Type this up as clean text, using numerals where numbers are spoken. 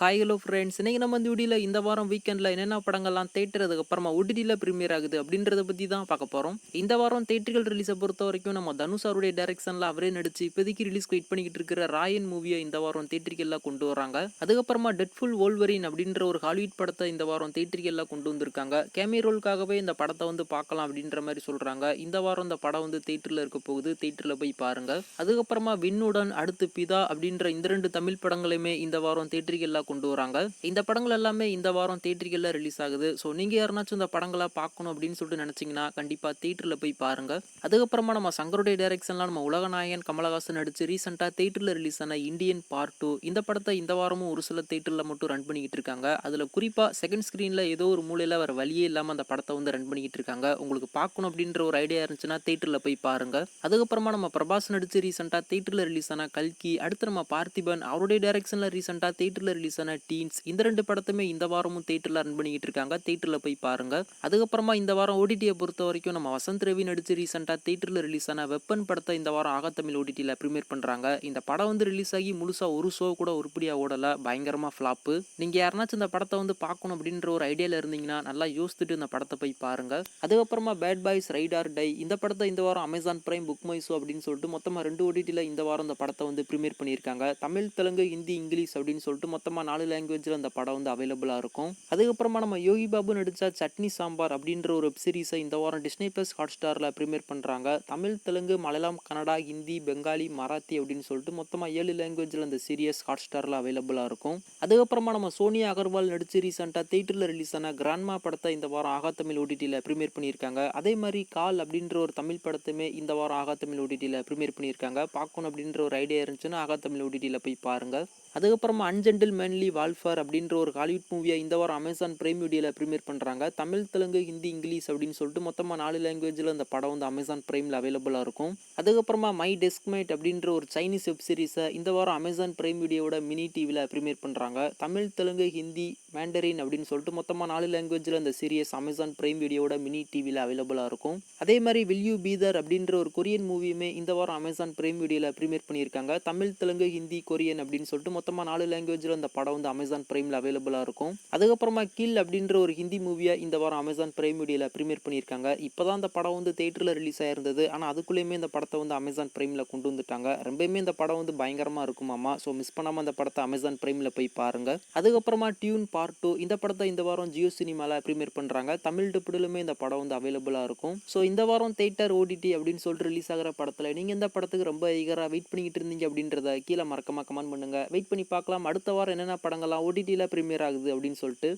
Hi hello friends, இன்னைக்கு நம்ம இந்த வீடியோவில் இந்த வாரம் வீக்கெண்டில் என்னென்ன படங்கள்லாம் தேட்டர் அதுக்கப்புறமா ஓடிடியில் ப்ரீமியர் ஆகுது அப்படின்றத பற்றி தான் பார்க்க போகிறோம். இந்த வாரம் தேட்டர்கள் ரிலீஸை பொறுத்த வரைக்கும் நம்ம தனுஷ் அவருடைய டைரக்ஷனில் அவரே நடிச்சு இப்போதைக்கு ரிலீஸ் வெயிட் பண்ணிக்கிட்டு இருக்கிற ராயன் மூவியை இந்த வாரம் தேட்டருக்கெல்லாம் கொண்டு வராங்க. அதுக்கப்புறமா டெட்ஃபுல் வோல்வரின் அப்படின்ற ஒரு ஹாலிவுட் படத்தை இந்த வாரம் தேட்டருக்கெல்லாம் கொண்டு வந்திருக்காங்க. கேமியோ ரோலுக்காகவே இந்த படத்தை பார்க்கலாம் அப்படின்ற மாதிரி சொல்கிறாங்க. இந்த வாரம் இந்த படம் தேட்டரில் இருக்க போகுது, தேட்டரில் போய் பாருங்க. அதுக்கப்புறமா விண்ணுடன் அடுத்து பிதா அப்படின்ற இந்த 2 தமிழ் படங்களையுமே இந்த வாரம் தேட்டருக்கெல்லாம் கொண்டு வராங்க. இந்த படங்கள் எல்லாமே இந்த வாரம் தேட்டருக்கெல்லாம் ரிலீஸ் ஆகுது. ஸோ நீங்க யாருனாச்சும் இந்த படங்களை பார்க்கணும் அப்படின்னு சொல்லிட்டு நினைச்சீங்கன்னா கண்டிப்பா தேட்டரில் போய் பாருங்க. அதுக்கப்புறமா நம்ம சங்கருடைய டைரக்ஷன்ல நம்ம உலகநாயகன் கமலஹாசன் நடிச்சு ரீசெண்டா தேட்டரில் ரிலீஸ் ஆன இந்தியன் பார்ட் 2 இந்த படத்தை இந்த வாரமும் ஒரு சில தேட்டரில் மட்டும் ரன் பண்ணிக்கிட்டு இருக்காங்க. அதுல குறிப்பா செகண்ட் ஸ்கிரீன்ல ஏதோ ஒரு மூலையில வேற வழியே இல்லாம அந்த படத்தை ரன் பண்ணிக்கிட்டு இருக்காங்க. உங்களுக்கு பார்க்கணும் அப்படின்ற ஒரு ஐடியா இருந்துச்சுன்னா தேட்டரில் போய் பாருங்க. அதுக்கப்புறமா நம்ம பிரபாஸ் நடிச்சு ரீசெண்டா தேட்டரில் ரிலீஸ் ஆன கல்கி, அடுத்து நம்ம பார்த்திபன் அவருடைய டைரக்ஷன்ல ரீசெண்டா தேட்டரில் ரிலீஸ் ஆன டீன்ஸ் இந்த 2 படத்துமே இந்த வாரமும் தேட்டரில் ரன் பண்ணிக்கிட்டு இருக்காங்க. தேட்டரில் போய் பாருங்க. அதுக்கப்புறமா இந்த வாரம் ஓடிடியை பொறுத்த வரைக்கும் நம்ம வசந்த் ரவி நடிச்சு ரீசெண்டா தேட்டரில் ரிலீஸ் ஆன வெப்பன் படத்தை இந்த வாரம் ஆகத்தமிழ் ஓடிடியில் ப்ரீமியர் பண்றாங்க. இந்த படம் ரிலீஸ் ஆகி முழுசா ஒரு ஷோ கூட உருப்படியா ஓடல, பயங்கரமா ஃபிளாப்பு. நீங்க யாருனாச்சும் இந்த படத்தை பார்க்கணும் அப்படின்ற ஒரு ஐடியால இருந்தீங்கன்னா நல்லா யோசிச்சுட்டு இந்த படத்தை போய் பாருங்க. அதுக்கப்புறமா Bad Boys Ride or Die இந்த படத்தை இந்த வாரம் Amazon Prime, Book My Show அப்படின்னு சொல்லிட்டு மொத்தமா 2 ஓடிடியில் இந்த வாரம் இந்த படத்தை ப்ரீமியர் பண்ணியிருக்காங்க. தமிழ், தெலுங்கு, ஹிந்தி, இங்கிலீஷ் அப்படின்னு சொல்லிட்டு மொத்தமா 4 லாங்குவேஜ்ல அந்த படம் அவைலபிளா இருக்கும். அதுக்கப்புறமா நம்ம யோகி பாபு நடிச்ச சட்னி சாம்பார் அப்படின்ற ஒரு வெப் சீரிஸை இந்த வாரம் டிஸ்னி பிளஸ் ஹாட்ஸ்டார்ல ப்ரீமியர் பண்றாங்க. தமிழ், தெலுங்கு, மலையாளம், கன்னடா, ஹிந்தி, பெங்காலி, மராத்தி அப்படின்னு சொல்லிட்டு மொத்தமா 7 லாங்குவேஜ்ல அந்த சீரியஸ் ஹாட்ஸ்டார்ல அவைலபிளா இருக்கும். அதுக்கப்புறமா நம்ம சோனியா அகர்வால் நடிச்சு ரீசெண்டா தேட்டர்ல ரிலீஸ் ஆன கிராண்ட்மா படத்தை இந்த வாரம் ஆகா தமிழ் ஓடிடியில் ப்ரீமியர் பண்ணியிருக்காங்க. அதே மாதிரி கால் அப்படின்ற ஒரு தமிழ் படத்தையுமே இந்த வாரம் ஆகா தமிழ் ஓடிடியில் ப்ரீமியர் பண்ணியிருக்காங்க. பார்க்கணும் அப்படின்ற ஒரு ஐடியா இருந்துச்சுன்னா ஆகா தமிழ் ஓடிடியில் போய் பாருங்க. அதுக்கப்புறமா அன்ஜென்டில் மேன்லி வால்ஃபர் அப்படின்ற ஒரு ஹாலிவுட் மூவியை இந்த வாரம் அமேசான் பிரைம் வீடியோவில் ப்ரீமியர் பண்ணுறாங்க. தமிழ், தெலுங்கு, ஹிந்தி, இங்கிலீஷ் அப்படின்னு சொல்லிட்டு மொத்தமாக 4 லாங்குவேஜில் அந்த படம் அமேசான் பிரைமில் அவைலபிளாக இருக்கும். அதுக்கப்புறமா மை டெஸ்க்மேட் அப்படின்ற ஒரு சைனீஸ் வெப் சீரிஸை இந்த வாரம் அமேசான் பிரைம் வீடியோட மினி டிவியில் ப்ரீமியர் பண்ணுறாங்க. தமிழ், தெலுங்கு, ஹிந்தி, மேண்டரின் அப்படின்னு சொல்லிட்டு மொத்தமாக 4 லாங்குவேஜில் அந்த சீரியஸ் அமேசான் பிரைம் வீடியோட மினி டிவியில் அவைலபிளாக இருக்கும். அதே மாதிரி வில் யூ பி தேர் அப்படின்ற ஒரு கொரியன் மூவியுமே இந்த வாரம் அமேசான் பிரைம் வீடியோவில் ப்ரீமியர் பண்ணியிருக்காங்க. தமிழ், தெலுங்கு, ஹிந்தி, கொரியன் அப்படின்னு சொல்லிட்டு மொத்தமாக 4 லாங்குவேஜில் அந்த படம் அமேசான் பிரைமில் அவைலபிளாக இருக்கும். அதுக்கப்புறமா கீல் அப்படின்ற ஒரு ஹிந்தி மூவியை இந்த வாரம் அமேசான் பிரைம் வீடியோவில் ப்ரீமியர் பண்ணியிருக்காங்க. இப்போ தான் அந்த படம் தேட்டரில் ரிலீஸ் ஆயிருந்தது. ஆனால் அதுக்குள்ளேயுமே இந்த படத்தை அமேசான் பிரைமில் கொண்டு வந்துட்டாங்க. ரொம்பவுமே இந்த படம் பயங்கரமாக இருக்குமாமா. ஸோ மிஸ் பண்ணாமல் அந்த படத்தை அமேசான் பிரைமில் போய் பாருங்க. அதுக்கப்புறமா டியூன் பார்ட் 2 இந்த படத்தை இந்த வாரம் ஜியோ சினிமாவில் ப்ரீமியர் பண்ணுறாங்க. தமிழ் டப்புலுமே இந்த படம் அவைலபிளாக இருக்கும். ஸோ இந்த வாரம் தேட்டர் ஓடிடி அப்படின்னு சொல்லிட்டு ரிலீஸ் ஆகிற படத்தில் நீங்கள் இந்த படத்துக்கு ரொம்ப ஈகராக வெயிட் பண்ணிக்கிட்டு இருந்தீங்க அப்படின்றத கீழே மறக்காம கமெண்ட் பண்ணுங்க. வெயிட் பண்ணி பார்க்கலாம் அடுத்த வாரம் என்னென்ன படங்கள்லாம் ஓடிடியில் ப்ரீமியர் ஆகுது அப்படின்னு சொல்லிட்டு.